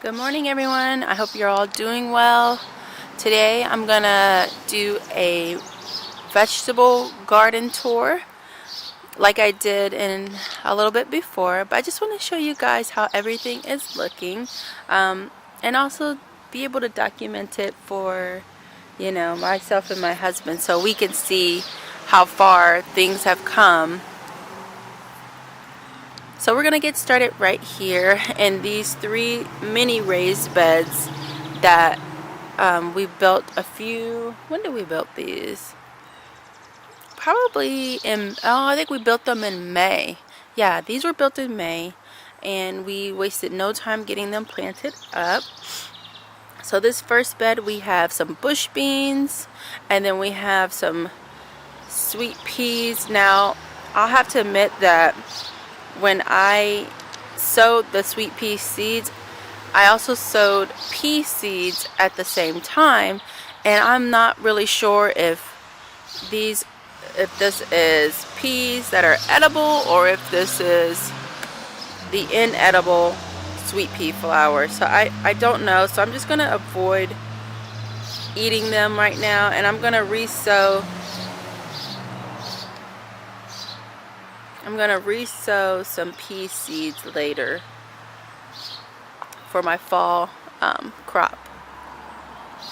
Good morning, everyone. I hope you're all doing well. Today I'm gonna do a vegetable garden tour like I did in a little bit before, but I just want to show you guys how everything is looking, and also be able to document it for myself and my husband so we can see how far things have come. So we're going to get started right here in these 3 mini raised beds that we built a few. When did we build these? Probably I think we built them in May. Yeah, these were built in May, and we wasted no time getting them planted up. So this first bed, we have some bush beans, and then we have some sweet peas. Now, I'll have to admit that when I sowed the sweet pea seeds, I also sowed pea seeds at the same time, and I'm not really sure if this is peas that are edible or if this is the inedible sweet pea flour. So I don't know, so I'm just going to avoid eating them right now, and I'm going to re-sow some pea seeds later for my fall crop.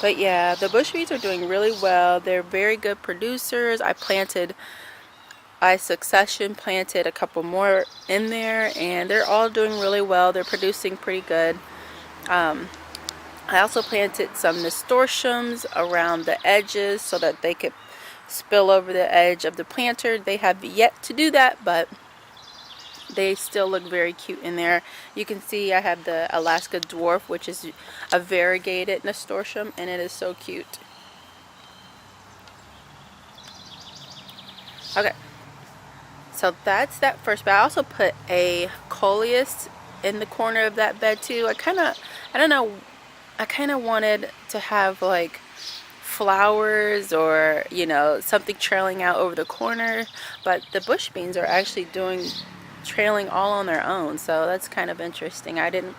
But yeah, the bush beans are doing really well. They're very good producers. I succession planted a couple more in there, and they're all doing really well. They're producing pretty good. I also planted some nasturtiums around the edges so that they could spill over the edge of the planter. They have yet to do that, but they still look very cute in there. You can see I have the Alaska Dwarf, which is a variegated nasturtium, and it is so cute. Okay, so that's that first bed. I also put a coleus in the corner of that bed too. I kind of wanted to have like flowers or something trailing out over the corner, but the bush beans are actually trailing all on their own, so that's kind of interesting. I didn't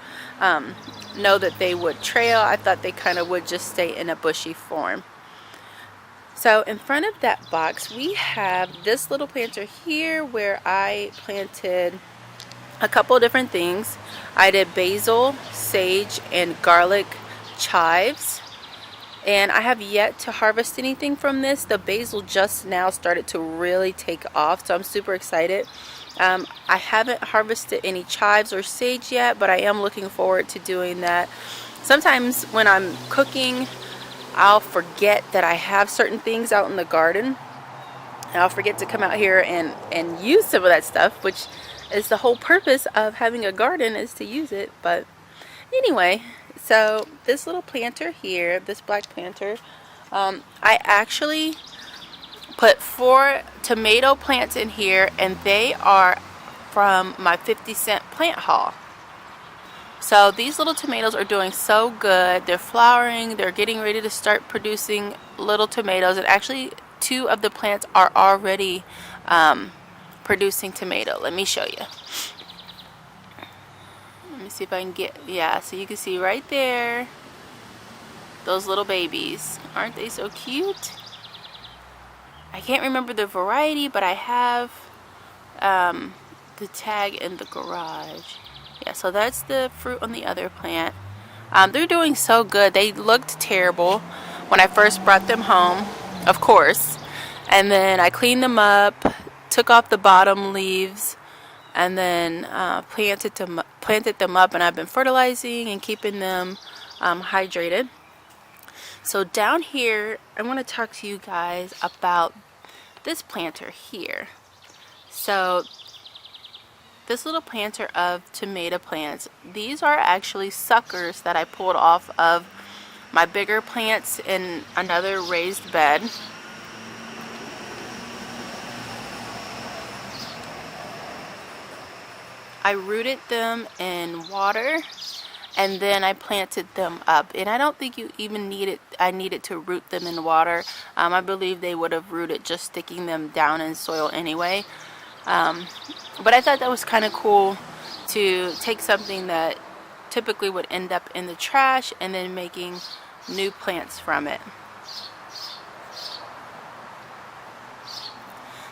know that they would trail. I thought they kind of would just stay in a bushy form. So in front of that box we have this little planter here where I planted a couple of different things. I did basil, sage, and garlic chives. And I have yet to harvest anything from this. The basil just now started to really take off, so I'm super excited. I haven't harvested any chives or sage yet, but I am looking forward to doing that. Sometimes when I'm cooking, I'll forget that I have certain things out in the garden. And I'll forget to come out here and use some of that stuff, which is the whole purpose of having a garden, is to use it. But anyway, so this little planter here, this black planter, I actually put 4 tomato plants in here, and they are from my 50-cent plant haul. So these little tomatoes are doing so good. They're flowering. They're getting ready to start producing little tomatoes, and actually 2 of the plants are already producing tomato. Let me show you. Let me see if I can get, yeah, so you can see right there those little babies. Aren't they so cute? I can't remember the variety, but I have the tag in the garage. Yeah, so that's the fruit on the other plant. They're doing so good. They looked terrible when I first brought them home, of course, and then I cleaned them up, took off the bottom leaves, and then planted them up, and I've been fertilizing and keeping them hydrated. So down here, I want to talk to you guys about this planter here. So this little planter of tomato plants, these are actually suckers that I pulled off of my bigger plants in another raised bed. I rooted them in water, and then I planted them up, and I don't think I needed to root them in water. I believe they would have rooted just sticking them down in soil anyway. But I thought that was kind of cool to take something that typically would end up in the trash and then making new plants from it.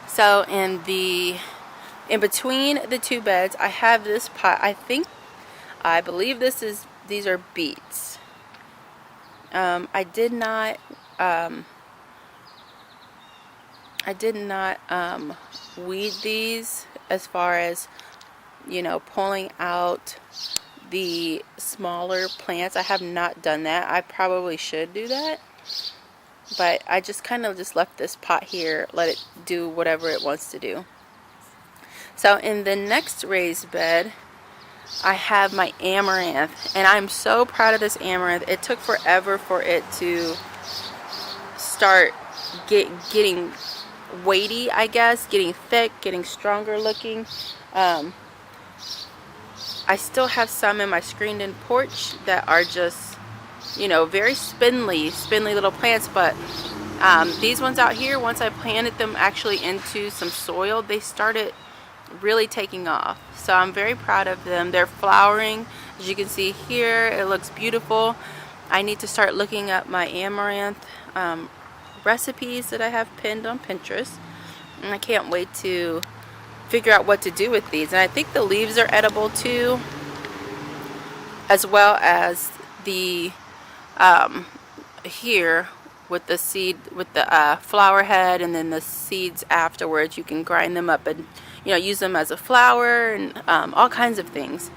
So in between the two beds, I have this pot. I believe these are beets. I did not weed these as far as, you know, pulling out the smaller plants. I have not done that. I probably should do that. But I just kind of just left this pot here, let it do whatever it wants to do. So in the next raised bed, I have my amaranth, and I'm so proud of this amaranth. It took forever for it to start getting weighty, I guess, getting thick, getting stronger looking. I still have some in my screened-in porch that are just, you know, very spindly little plants, but these ones out here, once I planted them actually into some soil, they started really taking off. So I'm very proud of them. They're flowering, as you can see here. It looks beautiful. I need to start looking up my amaranth recipes that I have pinned on Pinterest, and I can't wait to figure out what to do with these. And I think the leaves are edible too, as well as the here with the seed, with the flower head, and then the seeds afterwards. You can grind them up and, you know, use them as a flour and all kinds of things.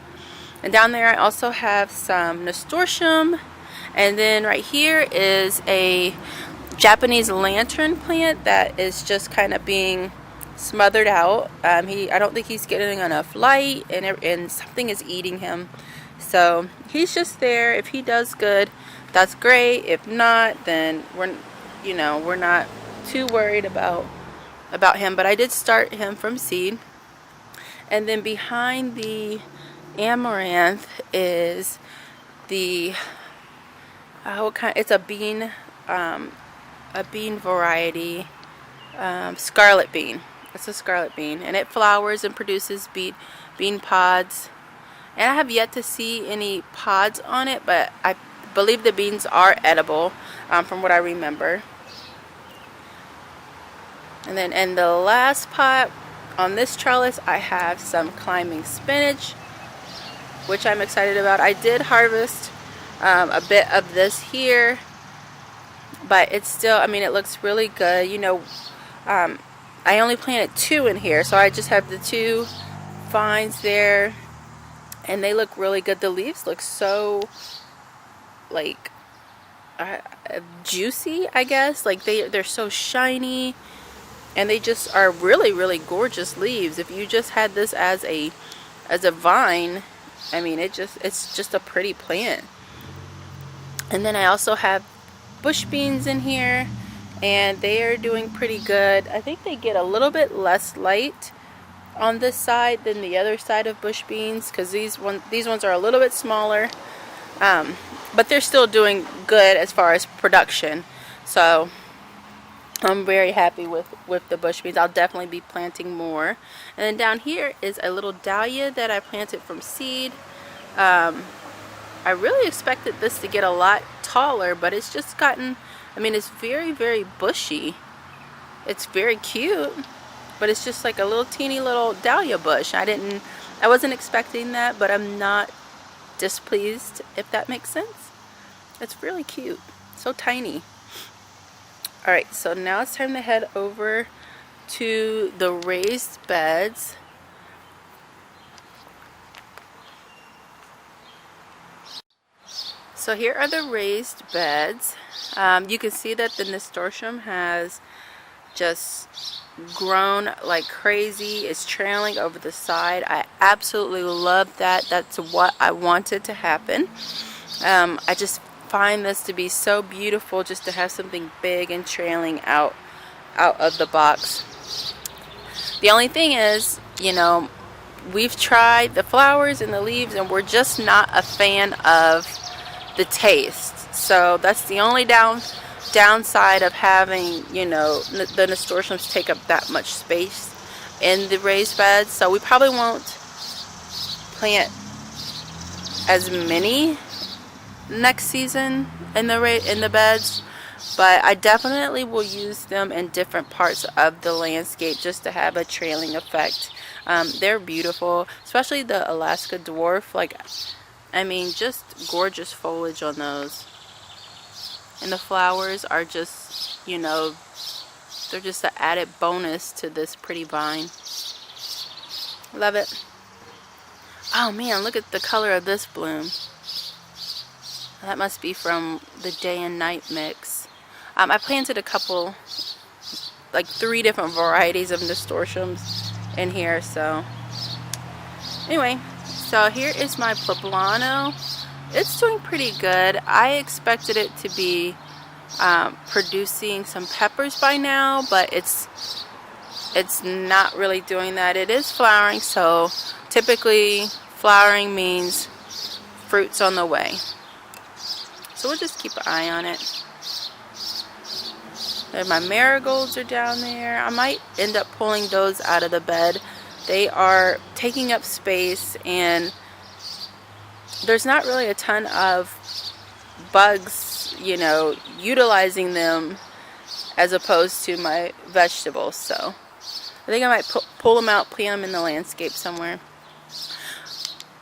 And down there I also have some Nasturtium, and then right here is a Japanese lantern plant that is just kind of being smothered out. I don't think he's getting enough light, and something is eating him. So he's just there. If he does good, that's great. If not, then we're not too worried about him. But I did start him from seed. And then behind the amaranth is the it's a bean variety, scarlet bean. It's a scarlet bean, and it flowers and produces bean pods. And I have yet to see any pods on it, but I believe the beans are edible, from what I remember. And then in the last pot on this trellis, I have some climbing spinach, which I'm excited about. I did harvest a bit of this here, but it's still, I mean, it looks really good. You know, I only planted 2 in here, so I just have the 2 vines there, and they look really good. The leaves look so, like, juicy, I guess. Like, they're so shiny, and they just are really, really gorgeous leaves. If you just had this as a vine, I mean, it's just a pretty plant. And then I also have bush beans in here, and they are doing pretty good. I think they get a little bit less light on this side than the other side of bush beans, because these ones are a little bit smaller, but they're still doing good as far as production. So I'm very happy with the bush beans. I'll definitely be planting more. And then down here is a little dahlia that I planted from seed. I really expected this to get a lot taller, but it's just gotten, I mean, it's very, very bushy. It's very cute, but it's just like a little teeny little dahlia bush. I wasn't expecting that, but I'm not displeased, if that makes sense. It's really cute. So tiny. Alright, so now it's time to head over to the raised beds. So here are the raised beds. You can see that the Nasturtium has just grown like crazy. It's trailing over the side. I absolutely love that. That's what I wanted to happen. I just find this to be so beautiful, just to have something big and trailing out of the box. The only thing is, you know, we've tried the flowers and the leaves, and we're just not a fan of the taste. So that's the only downside of having, you know, the Nasturtiums take up that much space in the raised beds. So we probably won't plant as many next season in the beds, but I definitely will use them in different parts of the landscape just to have a trailing effect. They're beautiful, especially the Alaska Dwarf. Like, I mean, just gorgeous foliage on those. And the flowers are just, you know, they're just an added bonus to this pretty vine. Love it. Oh man, look at the color of this bloom. That must be from the day and night mix. I planted a couple, like 3 different varieties of nasturtiums in here. So anyway, so here is my poblano. It's doing pretty good. I expected it to be producing some peppers by now, but it's not really doing that. It is flowering, so typically flowering means fruit's on the way. So we'll just keep an eye on it. There, my marigolds are down there. I might end up pulling those out of the bed. They are taking up space, and there's not really a ton of bugs, you know, utilizing them as opposed to my vegetables. So I think I might pull them out, plant them in the landscape somewhere.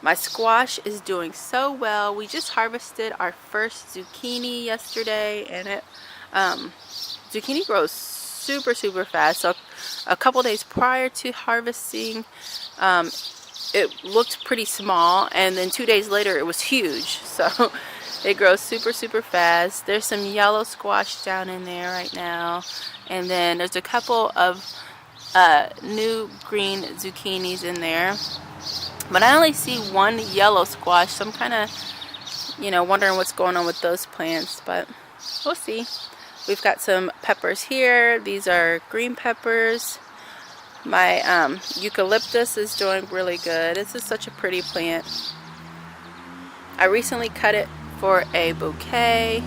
My squash is doing so well. We just harvested our first zucchini yesterday, and it zucchini grows super fast. So a couple days prior to harvesting, it looked pretty small, and then 2 days later it was huge. So it grows super fast. There's some yellow squash down in there right now, and then there's a couple of new green zucchinis in there, but I only see one yellow squash, so I'm kind of, you know, wondering what's going on with those plants, but we'll see. We've got some peppers here. These are green peppers. My eucalyptus is doing really good. This is such a pretty plant. I recently cut it for a bouquet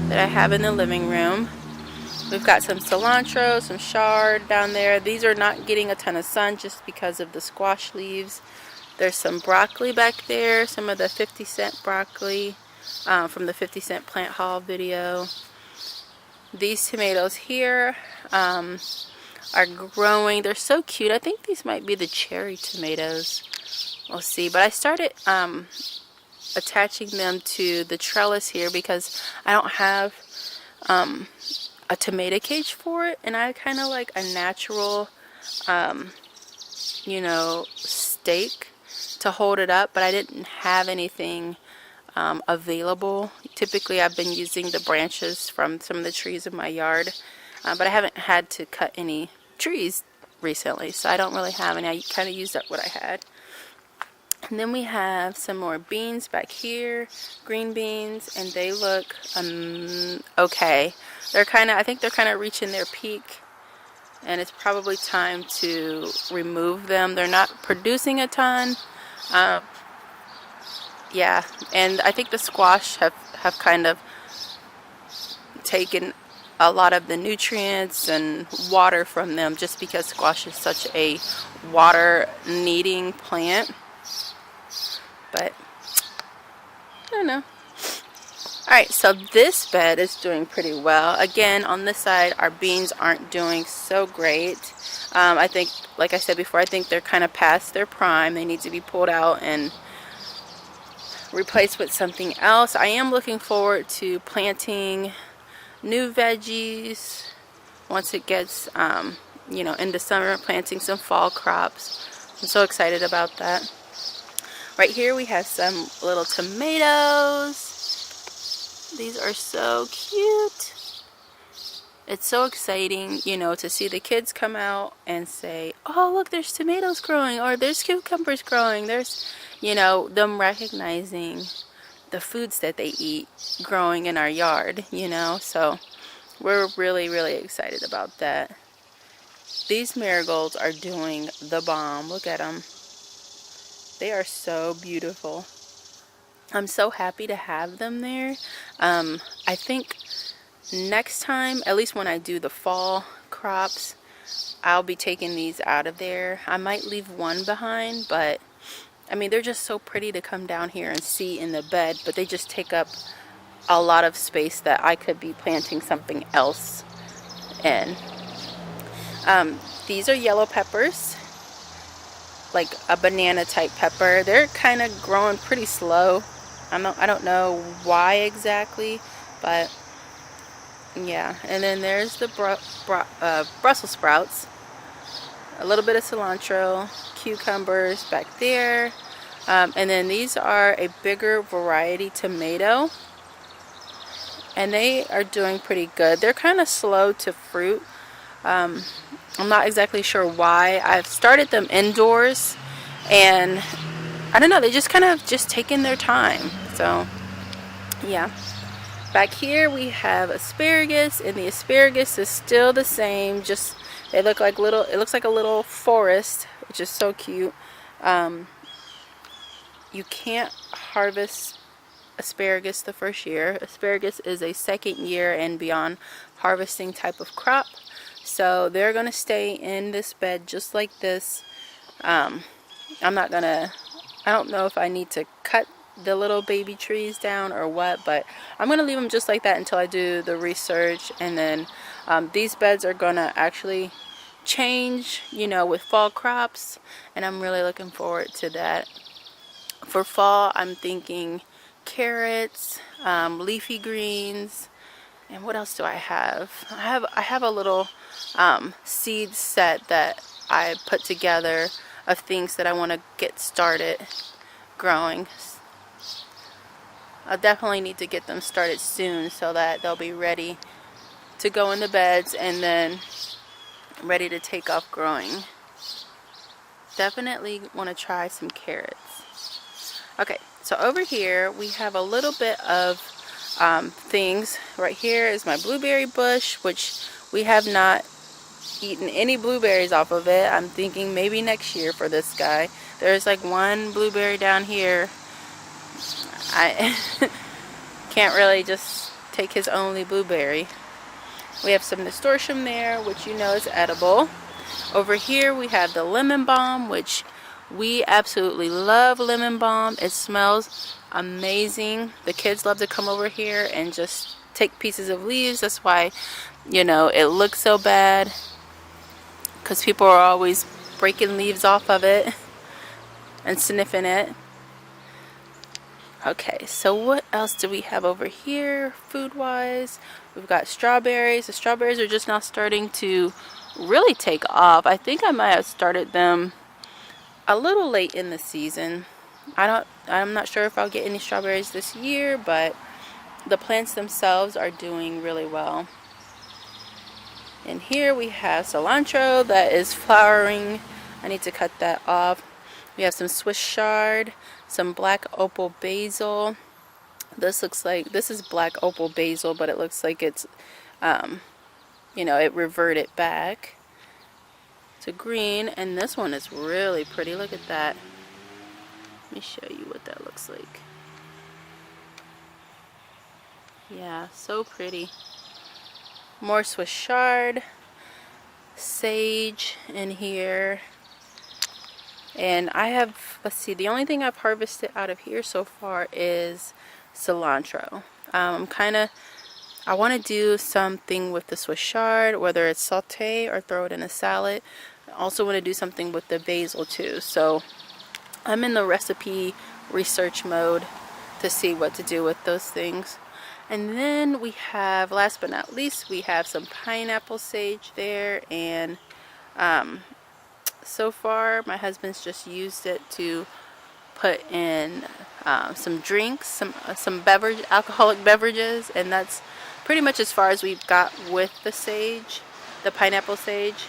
that I have in the living room. We've got some cilantro, some chard down there. These are not getting a ton of sun just because of the squash leaves. There's some broccoli back there, some of the 50-cent broccoli from the 50-cent plant haul video. These tomatoes here are growing. They're so cute. I think these might be the cherry tomatoes. We'll see. But I started attaching them to the trellis here because I don't have a tomato cage for it, and I kind of like a natural you know, stake to hold it up, but I didn't have anything available. Typically I've been using the branches from some of the trees in my yard, but I haven't had to cut any trees recently, so I don't really have any. I kind of used up what I had. And then we have some more beans back here, green beans, and they look okay. They're kind of, I think they're kind of reaching their peak, and it's probably time to remove them. They're not producing a ton. Yeah, and I think the squash have kind of taken a lot of the nutrients and water from them, just because squash is such a water needing plant. But I don't know. Alright, so this bed is doing pretty well. Again, on this side our beans aren't doing so great. I think, like I said before, I think they're kind of past their prime. They need to be pulled out and replaced with something else. I am looking forward to planting new veggies once it gets you know, into summer, planting some fall crops. I'm so excited about that. Right here we have some little tomatoes. These are so cute. It's so exciting, you know, to see the kids come out and say, oh look, there's tomatoes growing, or there's cucumbers growing. There's, you know, them recognizing the foods that they eat growing in our yard, you know. So we're really excited about that. These marigolds are doing the bomb. Look at them. They are so beautiful. I'm so happy to have them there. I think next time, at least when I do the fall crops, I'll be taking these out of there. I might leave one behind, but I mean, they're just so pretty to come down here and see in the bed, but they just take up a lot of space that I could be planting something else in. These are yellow peppers, like a banana type pepper. They're kind of growing pretty slow. I don't know why exactly, but yeah. And then there's the Brussels sprouts, a little bit of cilantro, cucumbers back there, and then these are a bigger variety tomato, and they are doing pretty good. They're kind of slow to fruit. I'm not exactly sure why. I've started them indoors, and I don't know, they just kind of just taking their time. So yeah. Back here we have asparagus, and the asparagus is still the same, just they look like little, it looks like a little forest, which is so cute. You can't harvest asparagus the first year. Asparagus is a second year and beyond harvesting type of crop. So they're going to stay in this bed just like this. I'm not going to, I don't know if I need to cut the little baby trees down or what, but I'm going to leave them just like that until I do the research. And then these beds are going to actually change, you know, with fall crops, and I'm really looking forward to that. For fall, I'm thinking carrots, leafy greens, and what else do I have? I have a little seed set that I put together of things that I want to get started growing. I'll definitely need to get them started soon so that they'll be ready to go in the beds and then ready to take off growing. Definitely want to try some carrots. Okay, so over here we have a little bit of things. Right here is my blueberry bush, which we have not eaten any blueberries off of it. I'm thinking maybe next year for this guy. There's like one blueberry down here. I can't really just take his only blueberry. We have some nasturtium there, which you know is edible. Over here we have the lemon balm, which we absolutely love lemon balm. It smells amazing. The kids love to come over here and just take pieces of leaves. That's why, you know, it looks so bad, because people are always breaking leaves off of it and sniffing it. Okay, so what else do we have over here food wise? We've got strawberries. The strawberries are just now starting to really take off. I think I might have started them a little late in the season. I'm not sure if I'll get any strawberries this year, but the plants themselves are doing really well. And here we have cilantro that is flowering. I need to cut that off. We have some Swiss Chard, some black opal basil. This looks like, this is black opal basil, but it looks like it's you know, it reverted back to green. And this one is really pretty. Look at that. Let me show you what that looks like. Yeah, so pretty. More Swiss Chard, sage in here. And I have, let's see, the only thing I've harvested out of here so far is cilantro. I want to do something with the Swiss Chard, whether it's saute or throw it in a salad. I also want to do something with the basil too. So I'm in the recipe research mode to see what to do with those things. And then we have, last but not least, we have some pineapple sage there. And so far my husband's just used it to put in some drinks, some beverage, alcoholic beverages, and that's pretty much as far as we've got with the sage, the pineapple sage.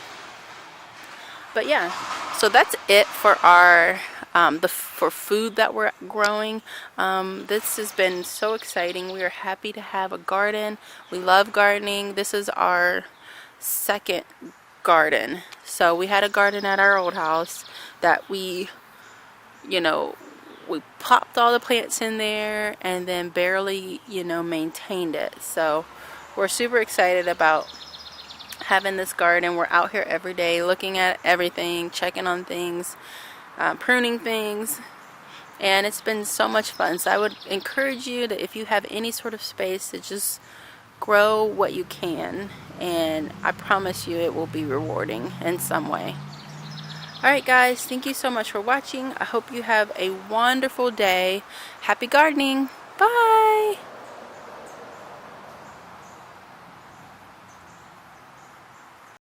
But yeah, so that's it for our for food that we're growing. This has been so exciting. We are happy to have a garden. We love gardening. This is our second garden. So we had a garden at our old house that we popped all the plants in there and then barely, maintained it. So we're super excited about having this garden. We're out here every day looking at everything, checking on things, pruning things. and it's been so much fun. So I would encourage you that if you have any sort of space, to just grow what you can, and I promise you it will be rewarding in some way. Alright guys, thank you so much for watching. I hope you have a wonderful day. Happy gardening. Bye!